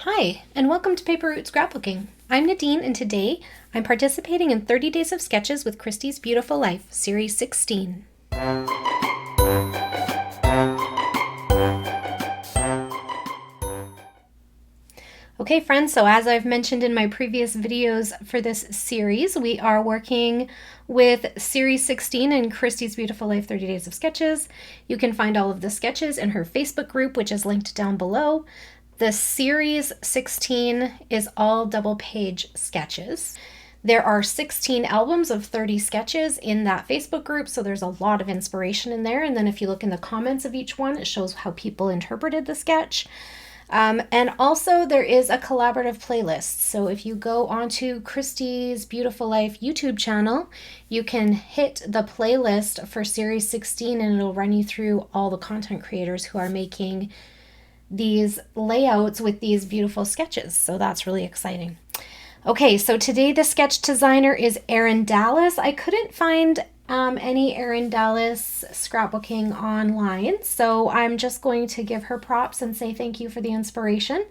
Hi, and welcome to Paper Route Scrapbooking. I'm Nadine, and today I'm participating in 30 Days of Sketches with Christy's Beautiful Life, Series 16. Okay, friends, so as I've mentioned in my previous videos for this series, we are working with Series 16 in Christy's Beautiful Life 30 Days of Sketches. You can find all of the sketches in her Facebook group, which is linked down below. The Series 16 is all double page sketches. There are 16 albums of 30 sketches in that Facebook group, so there's a lot of inspiration in there. And then if you look in the comments of each one, it shows how people interpreted the sketch. And also there is a collaborative playlist. So if you go onto Christy's Beautiful Life YouTube channel, you can hit the playlist for Series 16 and it'll run you through all the content creators who are making these layouts with these beautiful sketches. So that's really exciting. Okay, so today the sketch designer is Erin Dallas. I couldn't find any Erin Dallas scrapbooking online, so I'm just going to give her props and say thank you for the inspiration.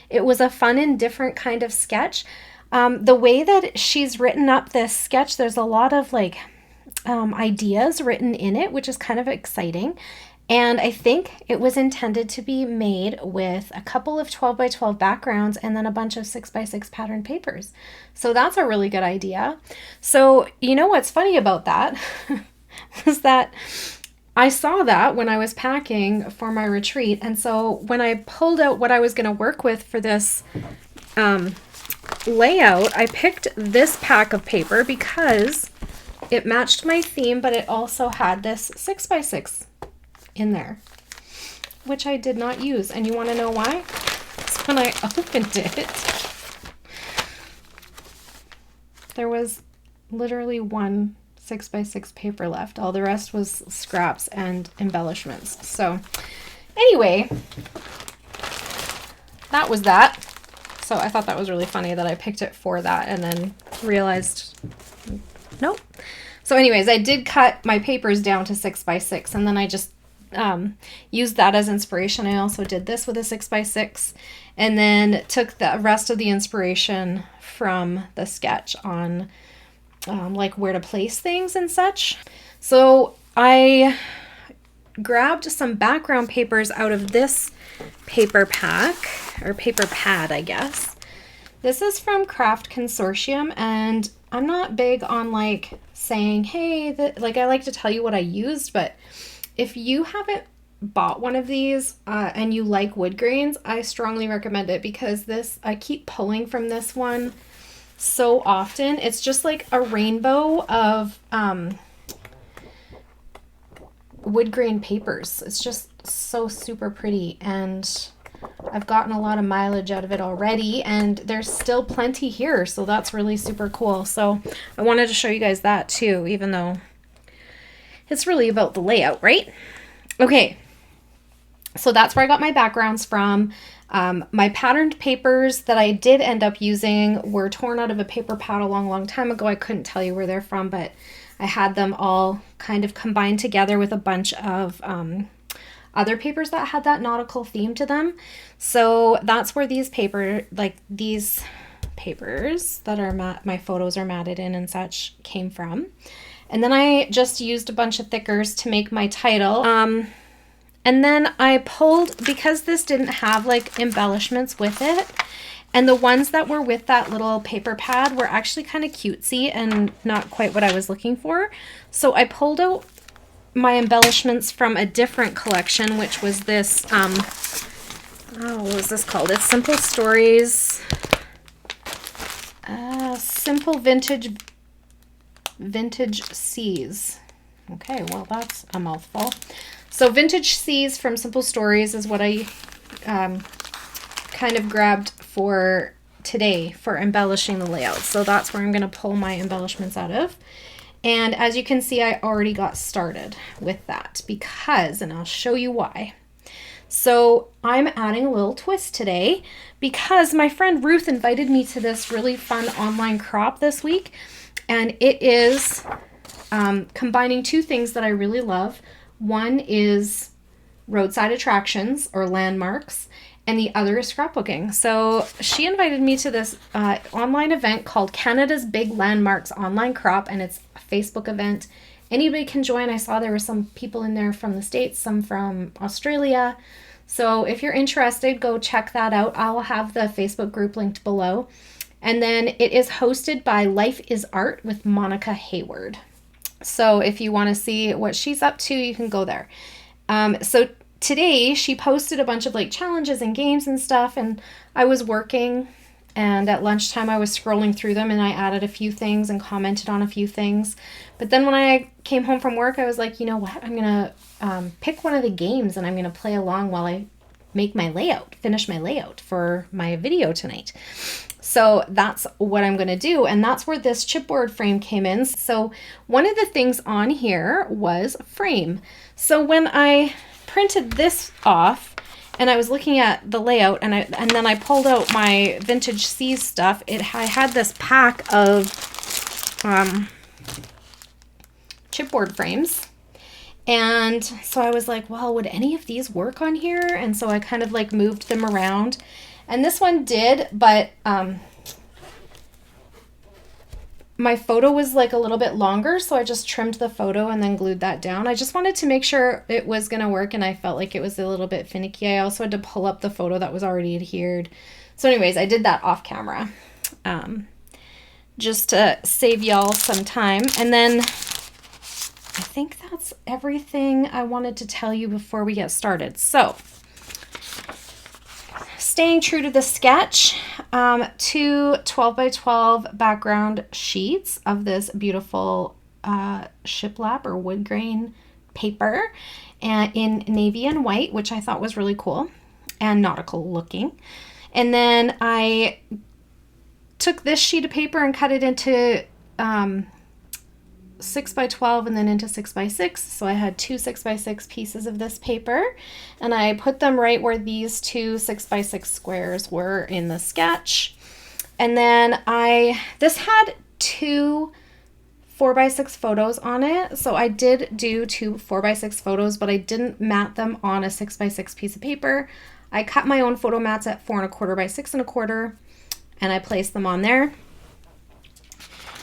It was a fun and different kind of sketch. The way that she's written up this sketch, there's a lot of ideas written in it, which is kind of exciting. And I think it was intended to be made with a couple of 12 by 12 backgrounds and then a bunch of 6 by 6 patterned papers. So that's a really good idea. So you know what's funny about that was that I saw that when I was packing for my retreat. And so when I pulled out what I was going to work with for this layout, I picked this pack of paper because it matched my theme, but it also had this 6 by 6 in there, which I did not use. And you want to know why? Because when I opened it, there was literally one 6 by 6 paper left. All the rest was scraps and embellishments. So anyway, that was that. So I thought that was really funny that I picked it for that and then realized, nope. So anyways, I did cut my papers down to 6 by 6 and then I just used that as inspiration. I also did this with a 6 by 6 and then took the rest of the inspiration from the sketch on like where to place things and such. So I grabbed some background papers out of this paper pack or paper pad, I guess. This is from Craft Consortium, and I'm not big on like saying, hey, I like to tell you what I used, but if you haven't bought one of these and you like wood grains, I strongly recommend it because I keep pulling from this one so often. It's just like a rainbow of wood grain papers. It's just so super pretty, and I've gotten a lot of mileage out of it already, and there's still plenty here, so that's really super cool. So I wanted to show you guys that too, even though it's really about the layout, right? Okay, so that's where I got my backgrounds from. My patterned papers that I did end up using were torn out of a paper pad a long time ago. I couldn't tell you where they're from, but I had them all kind of combined together with a bunch of other papers that had that nautical theme to them. So that's where these papers that are my photos are matted in and such came from. And then I just used a bunch of thickers to make my title. And then I pulled, because this didn't have like embellishments with it, and the ones that were with that little paper pad were actually kind of cutesy and not quite what I was looking for. So I pulled out my embellishments from a different collection, which was this, what was this called? It's Simple Stories, Simple Vintage Seas. Okay, well that's a mouthful. So Vintage Seas from Simple Stories is what I kind of grabbed for today for embellishing the layout. So that's where I'm going to pull my embellishments out of. And as you can see, I already got started with that because, and I'll show you why. So I'm adding a little twist today because my friend Ruth invited me to this really fun online crop this week. And it is combining two things that I really love. One is roadside attractions or landmarks, and the other is scrapbooking. So she invited me to this online event called Canada's Big Landmarks Online Crop, and it's a Facebook event. Anybody can join. I saw there were some people in there from the States, some from Australia. So if you're interested, go check that out. I'll have the Facebook group linked below. And then it is hosted by Life is Art with Monica Hayward. So if you want to see what she's up to, you can go there. So today she posted a bunch of like challenges and games and stuff, and I was working, and at lunchtime I was scrolling through them, and I added a few things and commented on a few things. But then when I came home from work, I was like, you know what, I'm gonna pick one of the games and I'm gonna play along while I make my layout, finish my layout for my video tonight. So that's what I'm going to do, and that's where this chipboard frame came in. So one of the things on here was frame. So when I printed this off and I was looking at the layout, and then I pulled out my Vintage Seas stuff, I had this pack of chipboard frames. And so I was like, well, would any of these work on here? And so I kind of like moved them around. And this one did, but my photo was like a little bit longer, so I just trimmed the photo and then glued that down. I just wanted to make sure it was going to work, and I felt like it was a little bit finicky. I also had to pull up the photo that was already adhered. So anyways, I did that off camera just to save y'all some time. And then I think that's everything I wanted to tell you before we get started. So staying true to the sketch, 2 12 by 12 background sheets of this beautiful shiplap or wood grain paper in navy and white, which I thought was really cool and nautical looking. And then I took this sheet of paper and cut it into 6 by 12 and then into 6 by 6. So I had 2 6 by 6 pieces of this paper, and I put them right where these 2 6 by 6 squares were in the sketch. And then this had 2 4 by 6 photos on it. So I did do 2 4 by 6 photos, but I didn't mat them on a 6 by 6 piece of paper. I cut my own photo mats at 4 1/4 by 6 1/4, and I placed them on there.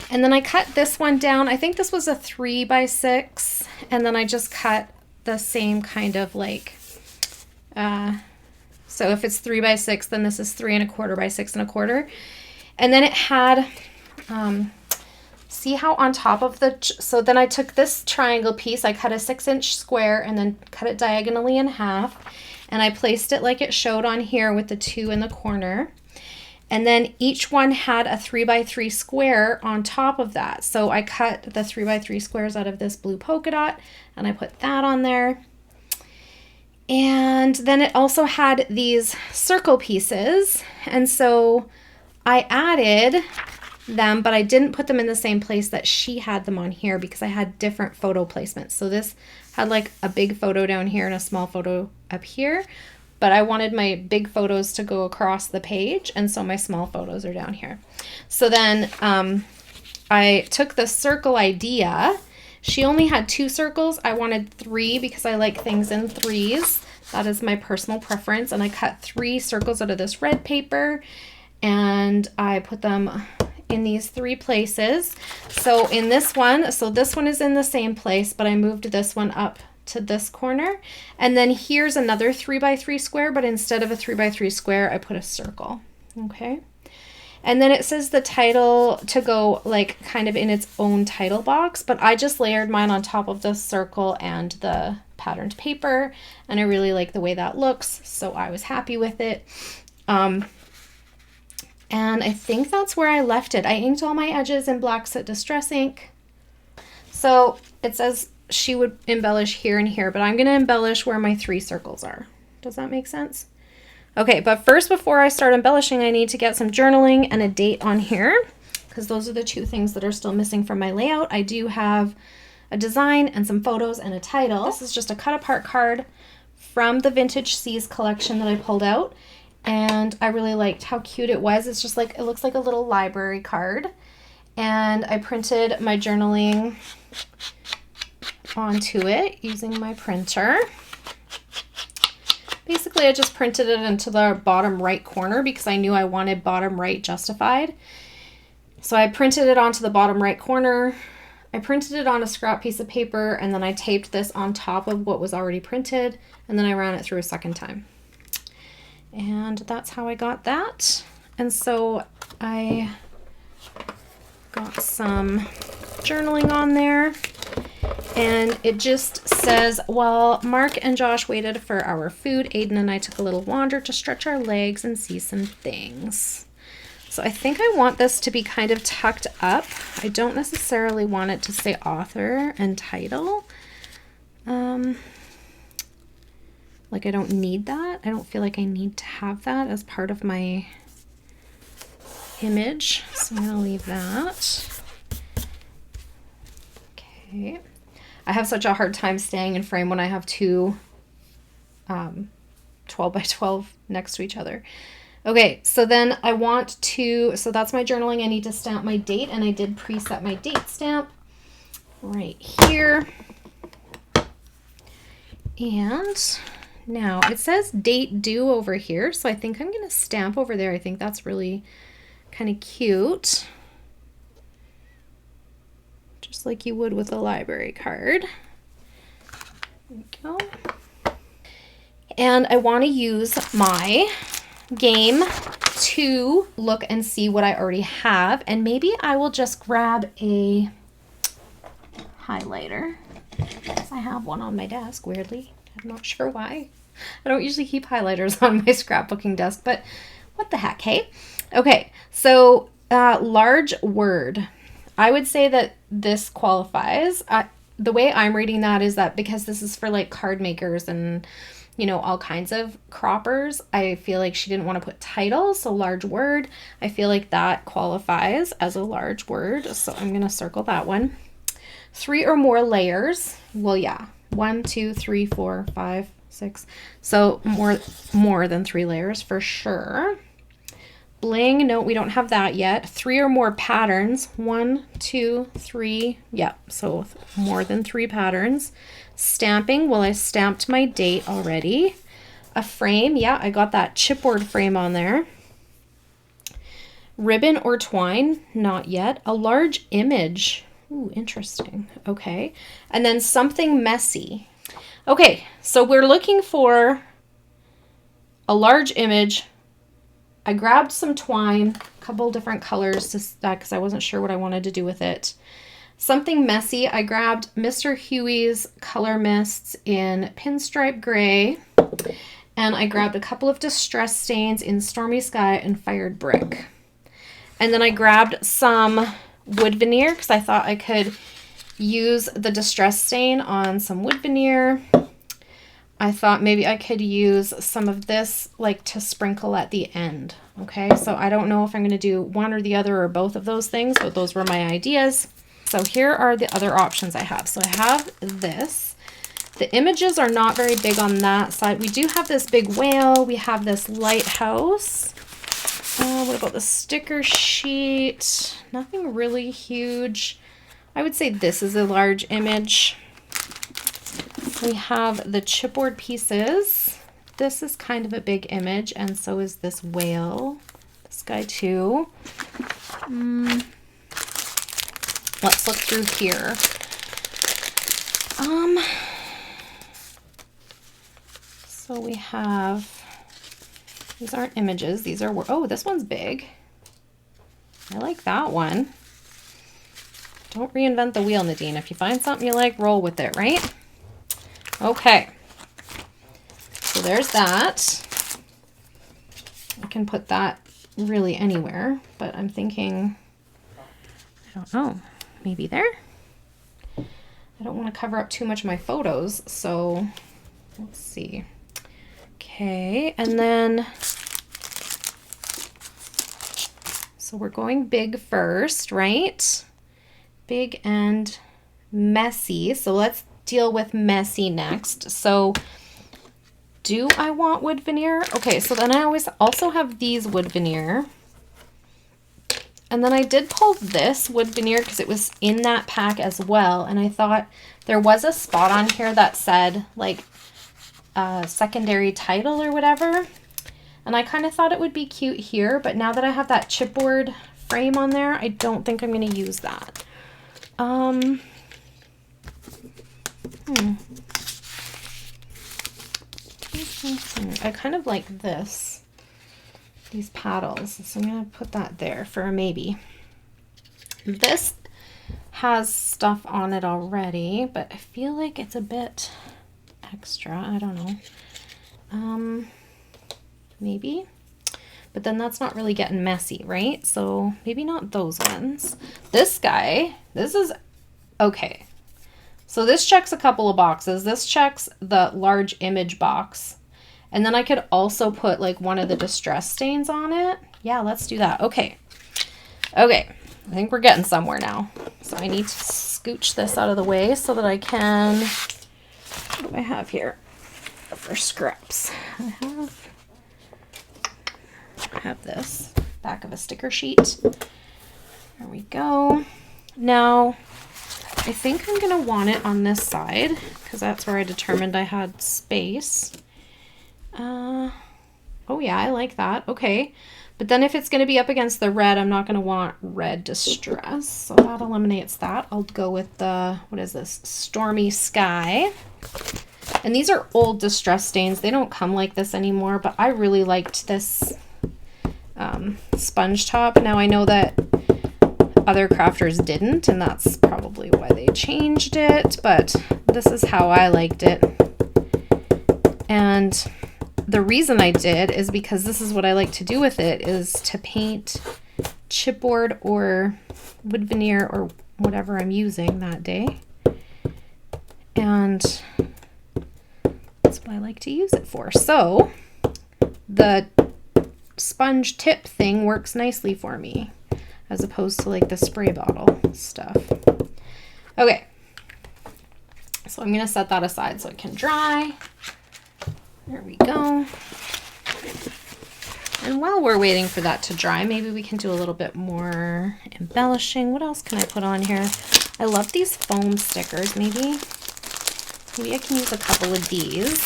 And then I cut this one down. I think this was a 3 by 6, and then I just cut the same kind of like, so if it's 3 by 6, then this is 3 1/4 by 6 1/4. And then it had, see how on top of so then I took this triangle piece, I cut a 6-inch square and then cut it diagonally in half, and I placed it like it showed on here with the 2 in the corner. And then each one had a 3 by 3 square on top of that. So I cut the 3 by 3 squares out of this blue polka dot, and I put that on there. And then it also had these circle pieces. And so I added them, but I didn't put them in the same place that she had them on here because I had different photo placements. So this had like a big photo down here and a small photo up here. But I wanted my big photos to go across the page, and so my small photos are down here. So then I took the circle idea. She only had 2 circles. I wanted 3 because I like things in 3s. That is my personal preference. And I cut 3 circles out of this red paper, and I put them in these 3 places. So in this one, so this one is in the same place, but I moved this one up to this corner. And then here's another 3 by 3 square, but instead of a 3 by 3 square, I put a circle. Okay. And then it says the title to go like kind of in its own title box, but I just layered mine on top of the circle and the patterned paper, and I really like the way that looks, so I was happy with it. And I think that's where I left it. I inked all my edges in Black Soot Distress ink. So it says she would embellish here and here, but I'm going to embellish where my 3 circles are. Does that make sense? Okay, but first, before I start embellishing, I need to get some journaling and a date on here, because those are the 2 things that are still missing from my layout. I do have a design and some photos and a title. This is just a cut apart card from the Vintage Seas collection that I pulled out, and I really liked how cute it was. It's just like, it looks like a little library card, and I printed my journaling onto it using my printer. Basically, I just printed it into the bottom right corner because I knew I wanted bottom right justified. So I printed it onto the bottom right corner. I printed it on a scrap piece of paper, and then I taped this on top of what was already printed, and then I ran it through a second time. And that's how I got that. And so I got some journaling on there, and it just says, while Mark and Josh waited for our food, Aiden and I took a little wander to stretch our legs and see some things. So I think I want this to be kind of tucked up. I don't necessarily want it to say author and title. Like I don't need that. I don't feel like I need to have that as part of my image. So I'm gonna leave that. Okay. I have such a hard time staying in frame when I have two 12 by 12 next to each other. Okay, so then I want to, so that's my journaling. I need to stamp my date, and I did preset my date stamp right here. And now it says date due over here, so I think I'm gonna stamp over there. I think that's really kind of cute. Just like you would with a library card. There we go. And I want to use my game to look and see what I already have, and maybe I will just grab a highlighter. I have one on my desk, weirdly. I'm not sure why. I don't usually keep highlighters on my scrapbooking desk, but what the heck, hey? Okay, so large word. I would say that this qualifies. The way I'm reading that is that because this is for like card makers and all kinds of croppers, I feel like she didn't want to put titles, so large word. I feel like that qualifies as a large word, so I'm going to circle that one. 3 or more layers. Well, yeah. 1, 2, 3, 4, 5, 6. So more than 3 layers for sure. Bling, no, we don't have that yet. 3 or more patterns. 1, 2, 3. Yeah, so more than 3 patterns. Stamping, well, I stamped my date already. A frame, yeah, I got that chipboard frame on there. Ribbon or twine, not yet. A large image, ooh, interesting, okay. And then something messy. Okay, so we're looking for a large image. I grabbed some twine, a couple different colors because I wasn't sure what I wanted to do with it. Something messy, I grabbed Mr. Huey's Color Mists in Pinstripe Gray, and I grabbed a couple of Distress Stains in Stormy Sky and Fired Brick. And then I grabbed some wood veneer because I thought I could use the Distress Stain on some wood veneer. I thought maybe I could use some of this like to sprinkle at the end. Okay, so I don't know if I'm going to do one or the other or both of those things, but those were my ideas. So here are the other options I have. So I have this. The images are not very big on that side. We do have this big whale. We have this lighthouse. What about the sticker sheet? Nothing really huge. I would say this is a large image. We have the chipboard pieces. This is kind of a big image, and so is this whale. This guy too. Let's look through here. So we have, these aren't images, these are, oh, this one's big. I like that one. Don't reinvent the wheel, Nadine. If you find something you like, roll with it, right? Okay. So there's that. I can put that really anywhere, but I'm thinking, I don't know, maybe there? I don't want to cover up too much of my photos, so let's see. Okay, and then, so we're going big first, right? Big and messy. So let's deal with messy next. So do I want wood veneer? Okay, so then I always also have these wood veneer. And then I did pull this wood veneer because it was in that pack as well. And I thought there was a spot on here that said like secondary title or whatever. And I kind of thought it would be cute here, but now that I have that chipboard frame on there, I don't think I'm going to use that. I kind of like these paddles, so I'm going to put that there for a maybe. This has stuff on it already, but I feel like it's a bit extra. I don't know. Maybe. But then that's not really getting messy, right? So maybe not those ones. This guy, this is okay. So this checks a couple of boxes. This checks the large image box. And then I could also put like one of the distress stains on it. Yeah, let's do that. Okay. Okay. I think we're getting somewhere now. So I need to scooch this out of the way so that I can, what do I have here for scraps? I have this back of a sticker sheet. There we go. Now, I think I'm going to want it on this side because that's where I determined I had space. Oh yeah, I like that. Okay. But then if it's going to be up against the red, I'm not going to want red distress. So that eliminates that. I'll go with the, what is this? Stormy Sky. And these are old distress stains. They don't come like this anymore, but I really liked this sponge top. Now I know that other crafters didn't, and that's probably why they changed it, but this is how I liked it. And the reason I did is because this is what I like to do with it, is to paint chipboard or wood veneer or whatever I'm using that day. And that's what I like to use it for. So the sponge tip thing works nicely for me as opposed to like the spray bottle stuff. Okay, so I'm gonna set that aside so it can dry. There we go. And while we're waiting for that to dry, maybe we can do a little bit more embellishing. What else can I put on here? I love these foam stickers. Maybe I can use a couple of these.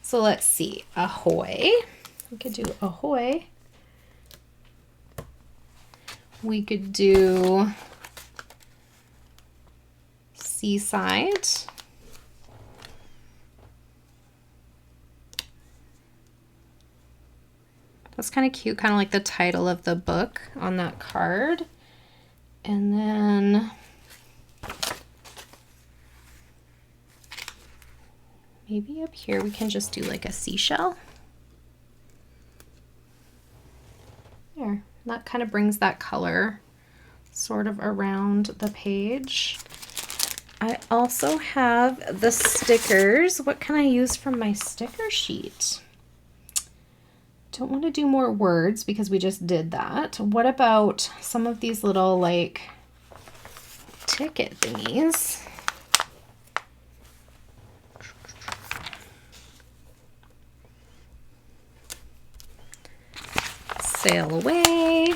So let's see, ahoy. We could do ahoy. We could do seaside. That's kind of cute, kind of like the title of the book on that card. And then maybe up here we can just do like a seashell. There, that kind of brings that color sort of around the page. I also have the stickers. What can I use from my sticker sheet? Don't want to do more words because we just did that. What about some of these little like ticket thingies? Sail away,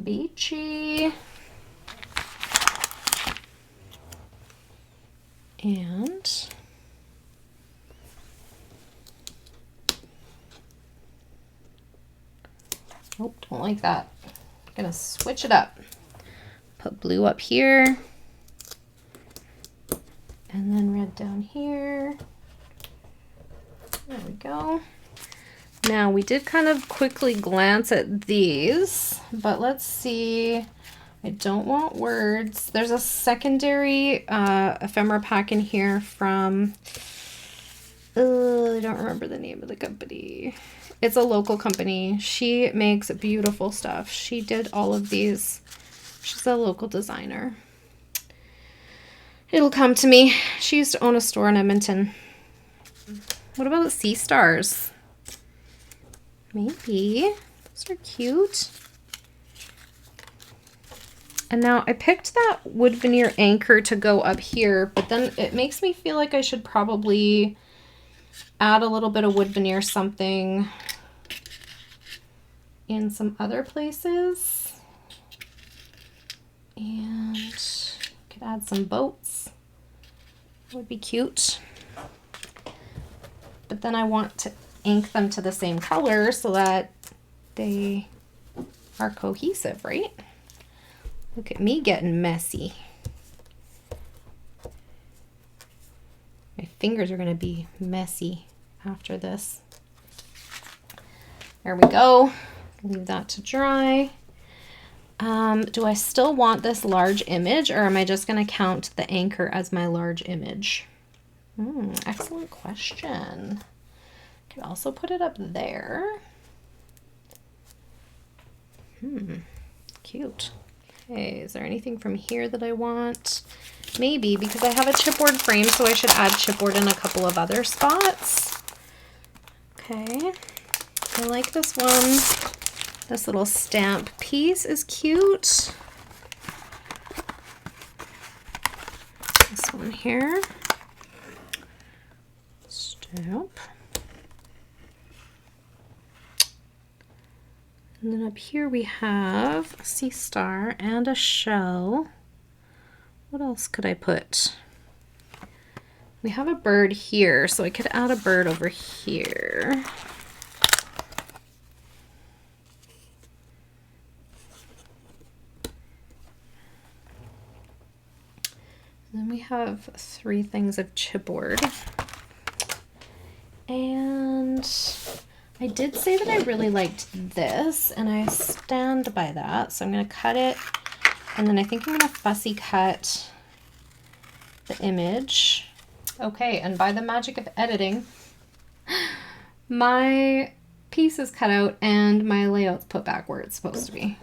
beachy, and oh, don't like that. I'm gonna switch it up. Put blue up here, and then red down here. There we go. Now we did kind of quickly glance at these, but let's see. I don't want words. There's a secondary ephemera pack in here from, I don't remember the name of the company. It's a local company. She makes beautiful stuff. She did all of these. She's a local designer. It'll come to me. She used to own a store in Edmonton. What about sea stars? Maybe. Those are cute. And now I picked that wood veneer anchor to go up here, but then it makes me feel like I should probably add a little bit of wood veneer something in some other places. And could add some boats would be cute. But then I want to ink them to the same color so that they are cohesive, right? Look at me getting messy. My fingers are going to be messy after this. There we go. Leave that to dry. Do I still want this large image, or am I just going to count the anchor as my large image? Excellent question. Could also put it up there. Cute. Okay, is there anything from here that I want? Maybe, because I have a chipboard frame, so I should add chipboard in a couple of other spots. Okay, I like this one. This little stamp piece is cute. This one here. Stamp. And then up here we have a sea star and a shell. What else could I put? We have a bird here, so I could add a bird over here. And then we have 3 things of chipboard. And I did say that I really liked this, and I stand by that. So I'm going to cut it, and then I think I'm going to fussy cut the image. Okay, and by the magic of editing, my piece is cut out and my layout's put back where it's supposed to be.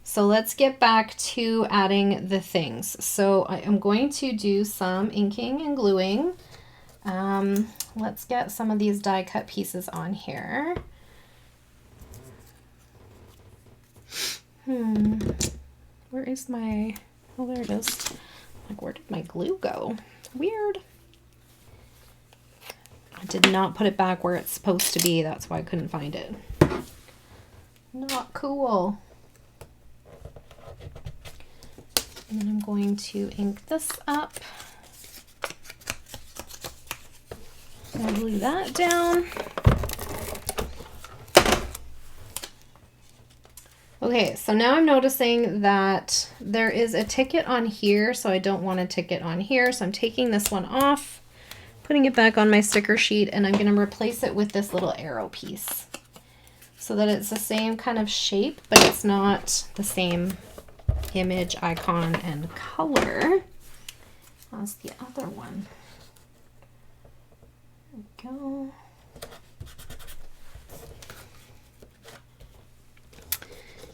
So let's get back to adding the things. So I am going to do some inking and gluing. Let's get some of these die cut pieces on here. Where is my, oh, there it is. Like, where did my glue go? Weird. I did not put it back where it's supposed to be. That's why I couldn't find it. Not cool. And then I'm going to ink this up. I'll glue that down. Okay, so now I'm noticing that there is a ticket on here, so I don't want a ticket on here. So I'm taking this one off, putting it back on my sticker sheet, and I'm going to replace it with this little arrow piece so that it's the same kind of shape, but it's not the same image, icon, and color as the other one. There we go.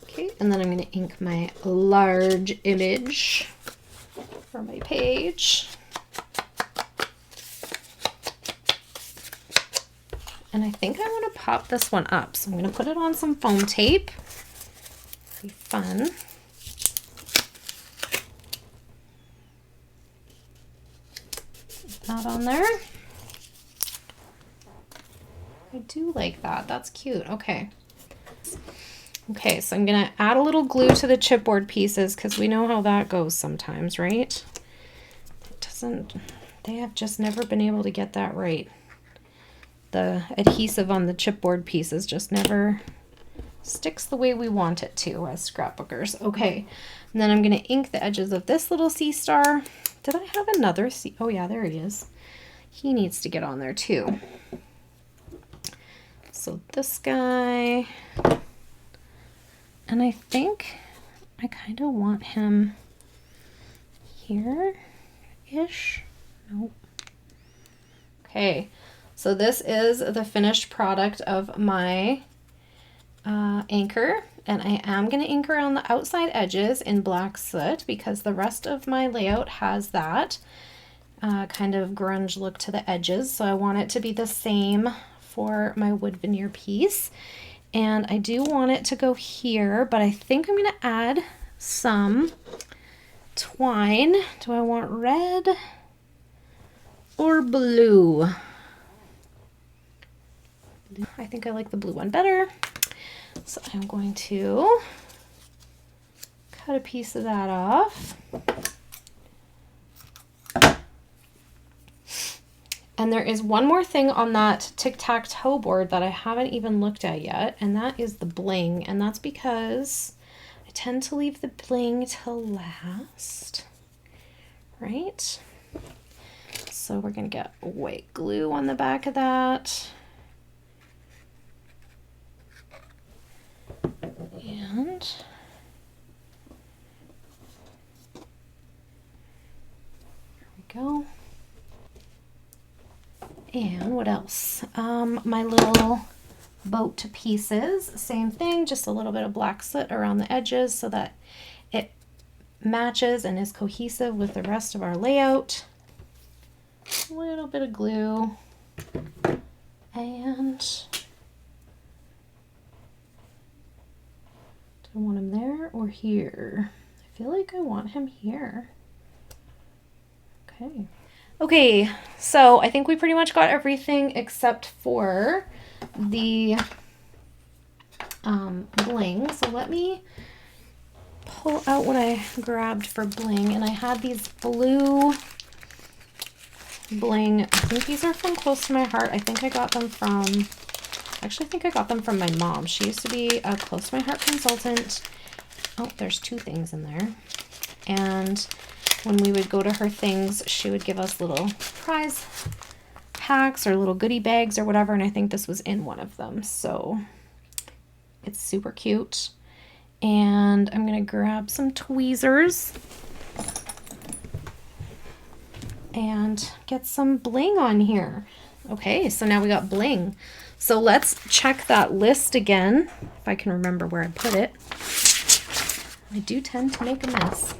Okay, and then I'm going to ink my large image for my page. And I think I want to pop this one up, so I'm going to put it on some foam tape. Be fun. Put that on there. I do like that. That's cute. Okay. Okay, so I'm going to add a little glue to the chipboard pieces because we know how that goes sometimes, right? It doesn't, they have just never been able to get that right. The adhesive on the chipboard pieces just never sticks the way we want it to as scrapbookers. Okay, and then I'm going to ink the edges of this little sea star. Did I have another sea? Oh yeah, there he is. He needs to get on there too. So this guy, and I think I kind of want him here-ish. Nope. Okay, so this is the finished product of my anchor, and I am going to ink around the outside edges in black soot because the rest of my layout has that kind of grunge look to the edges, so I want it to be the same for my wood veneer piece. And I do want it to go here, but I think I'm going to add some twine. Do I want red or blue? I think I like the blue one better. So I'm going to cut a piece of that off. And there is one more thing on that tic-tac-toe board that I haven't even looked at yet, and that is the bling. And that's because I tend to leave the bling till last, right? So we're gonna get white glue on the back of that. And there we go. And what else? My little boat pieces, same thing, just a little bit of black soot around the edges so that it matches and is cohesive with the rest of our layout. A little bit of glue, and do I want him there or here? I feel like I want him here. Okay. Okay, so I think we pretty much got everything except for the bling. So let me pull out what I grabbed for bling, and I had these blue bling. I think these are from Close to My Heart. I think I got them from, actually I think I got them from my mom. She used to be a Close to My Heart consultant. Oh, there's two things in there. And when we would go to her things, she would give us little prize packs or little goodie bags or whatever, and I think this was in one of them. So it's super cute. And I'm gonna grab some tweezers and get some bling on here. Okay, so now we got bling. So let's check that list again, if I can remember where I put it. I do tend to make a mess.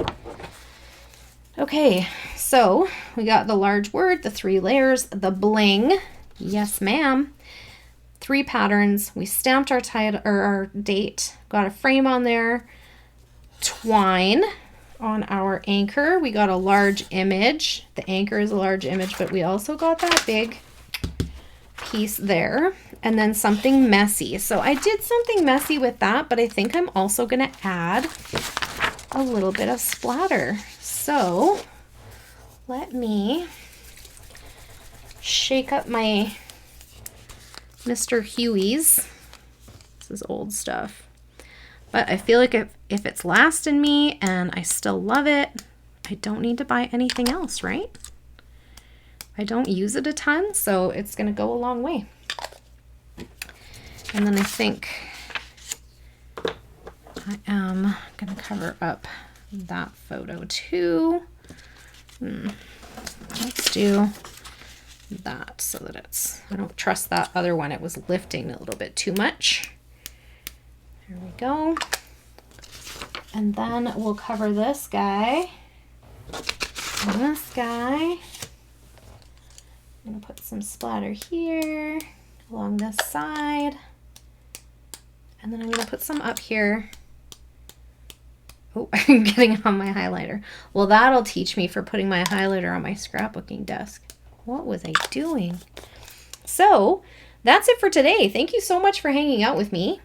Okay, so we got the large word, the 3 layers, the bling. Yes, ma'am. 3 patterns. We stamped our title or our date. Got a frame on there. Twine on our anchor. We got a large image. The anchor is a large image, but we also got that big piece there. And then something messy. So I did something messy with that, but I think I'm also going to add a little bit of splatter. So let me shake up my Mr. Huey's. This is old stuff. But I feel like if it's lasting me and I still love it, I don't need to buy anything else, right? I don't use it a ton, so it's going to go a long way. And then I think I am going to cover up that photo too. Let's do that so that it's, I don't trust that other one. It was lifting a little bit too much. There we go. And then we'll cover this guy and this guy. I'm going to put some splatter here along this side. And then I'm going to put some up here. Oh, I'm getting on my highlighter. Well, that'll teach me for putting my highlighter on my scrapbooking desk. What was I doing? So that's it for today. Thank you so much for hanging out with me.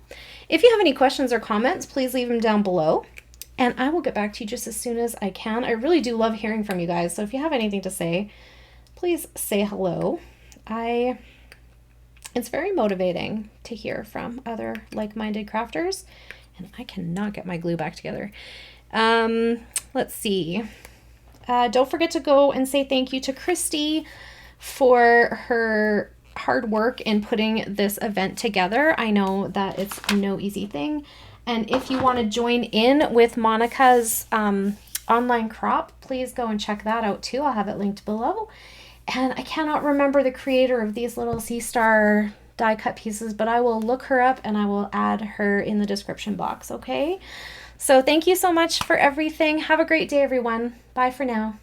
If you have any questions or comments, please leave them down below, and I will get back to you just as soon as I can. I really do love hearing from you guys, so if you have anything to say, please say hello. It's very motivating to hear from other like-minded crafters, and I cannot get my glue back together. Let's see. Don't forget to go and say thank you to Christy for her hard work in putting this event together. I know that it's no easy thing. And if you want to join in with Monica's online crop, please go and check that out too. I'll have it linked below. And I cannot remember the creator of these little sea star die cut pieces, but I will look her up and I will add her in the description box, okay? So thank you so much for everything. Have a great day, everyone. Bye for now.